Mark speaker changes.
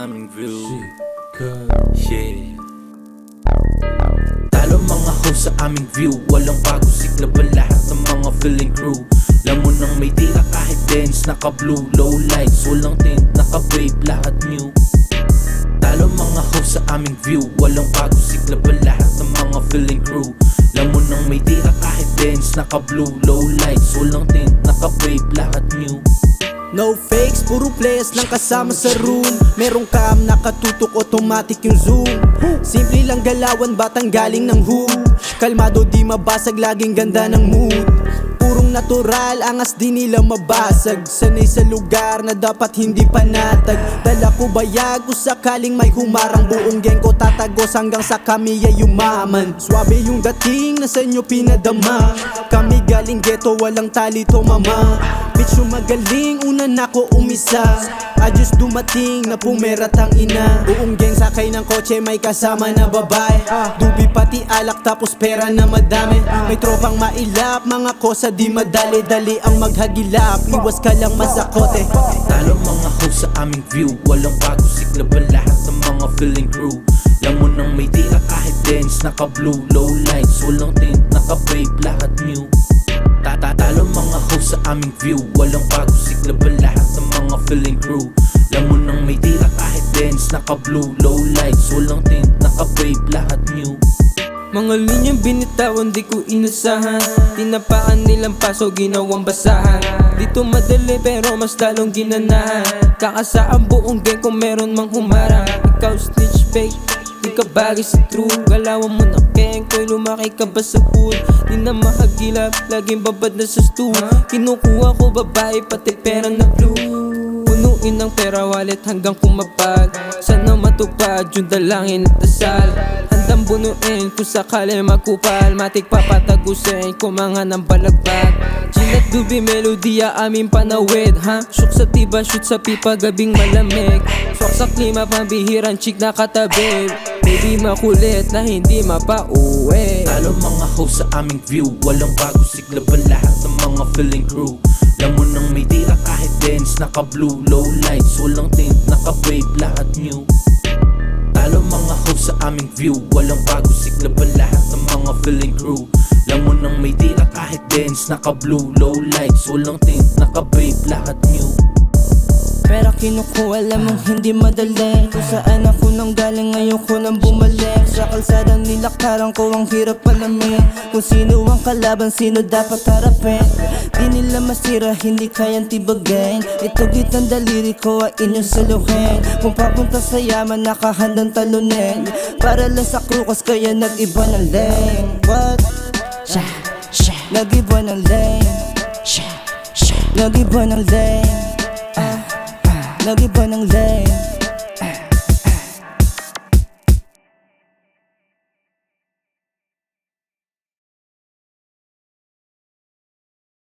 Speaker 1: aming view. Yeah. Talo mga host sa aming view. Walang bago, sigla ba lahat ng mga feeling crew. Lamon ng may tira kahit dance, naka-blue, low lights, walang tint, naka-babe, lahat new. Talo mga host sa aming view. Walang bago, sigla ba lahat ng mga feeling crew. Lamon ng may tira kahit dance, naka-blue, low lights, walang tint, naka-babe, lahat new.
Speaker 2: No fakes, puro players lang kasama sa room. Merong cam, nakatutok, automatic yung zoom. Simple lang galawan, batang galing ng hood. Kalmado, di mabasag, laging ganda ng mood. Purong natural, angas di nila mabasag. Sanay sa lugar na dapat hindi panatag. Dala ko bayag kung sakaling may humarang. Buong geng ko tatagos hanggang sa kami ay yumaman. Swabe yung dating na sa inyo pinadama. Kami galing ghetto, walang tali to mama. Bitch yung magaling, una na ko umisa. Adyos dumating na pumerat ang ina. Buong geng sakay ng kotse, may kasama na babae. Dubi pati alak tapos pera na madami. May tropang mailap, mga kosa di madali-dali ang maghagilap. Iwas ka lang masakote.
Speaker 1: Talo mga host sa aming view. Walang bago, sigla ba lahat ng mga feeling crew. Lamon ng may tira kahit dance, naka-blue, low lights, walang tint, naka-babe, lahat new. Talo mga host sa aming view. Walang bago, sigla ba lahat ng mga feeling crew. Lamon ng may tira kahit dance, naka-blue, low lights, walang tint, naka-babe, lahat new.
Speaker 3: Mga linyang binitawan di ko inasahan. Tinapaan nilang paso, ginawang basahan. Dito madali pero mas lalong ginanahan. Kakasa ang buong gang kung meron mang humarang. Ikaw snitch fake, di ka bagay sa true. Galawan mo na keng ko'y lumaki ka ba sa pool. Di na mahagilap, laging babad na sa stool. Kinukuha ko babae pati pera na blue. Punuin ang pera wallet hanggang kumapal. Sana matupad yung dalangin at dasal. Handang bunuin kung sakali magkupal. Matik papatagusin kung mga nang balagbat. Ginat dubi melodiya aming panawid ha? Shook sa tiba, shoot sa pipa, gabing malamig. Swak sa klima, pambihirang chick na katabi. Baby makulit na hindi mapauwi.
Speaker 1: Talo mga host sa aming view. Walang bago, sigla ba lahat ng mga feeling crew. Lamon ng may tira kahit dance, naka-blue, low lights, walang tint, naka-babe, lahat new. Talo mga host sa aming view. Walang bago, sigla ba lahat ng mga feeling crew. Lamon ng may tira kahit dance, naka-blue, low lights, walang tint, naka-babe, lahat new.
Speaker 2: Pero kinukuha lamang hindi madali. Kung saan ako nang galing, ngayon ko nang bumalik. Sa kalsada nilakaran ko ang hirap palamin. Kung sino ang kalaban, sino dapat harapin. Di nila masira, hindi kayang tibagin. Itugit ng daliri ko ay inyong saluhin. Kung papunta sa yaman, nakahandang talunin. Para lang sa krukos, kaya nag-iba ng lane. What? Nag-iba ng lane. Nag-iba ng lane. Nag-iba ng lane.